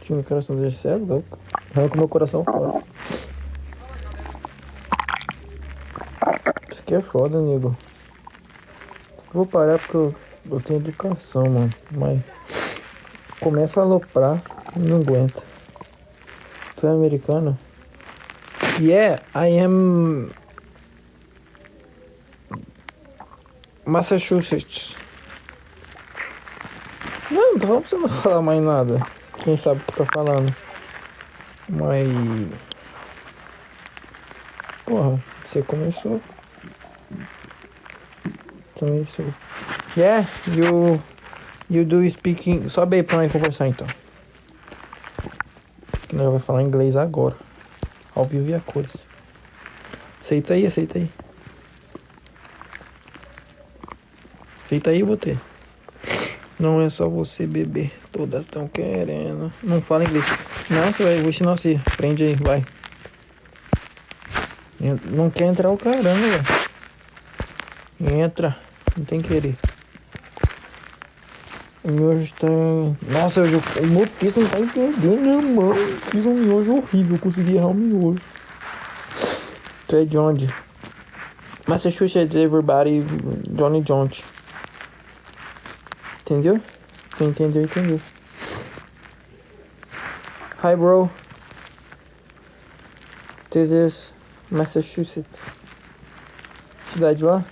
Meu coração dele, você é louco. Arranca meu coração fora. Isso aqui é foda, nego. Vou parar porque eu tenho educação, mano. Mas começa a aloprar e não aguenta. Tu é americano? Yeah, I am Massachusetts. Não tô falando pra você não falar mais nada. Quem sabe o que tá falando. Mas... Porra, você começou. Começou. Yeah, you do speaking... Sobe aí pra nós conversar então. Que nós vamos falar inglês agora. Ao vivo e a cores. Aceita aí, aceita aí. Aceita aí, botei. Não é só você beber. Todas estão querendo. Não fala inglês. Nossa, velho, vou ensinar você. Prende aí, vai. Não quer entrar o caramba, velho. Entra. Não tem que querer. O miojo está... Nossa, o motorista não tá entendendo, irmão. Fiz um miojo horrível. Consegui errar o miojo. Tu é de onde? Massachusetts, everybody. Johnny Jones. Entendeu? Quem entendeu, entendeu. Hi, bro. This is Massachusetts. Cidade lá?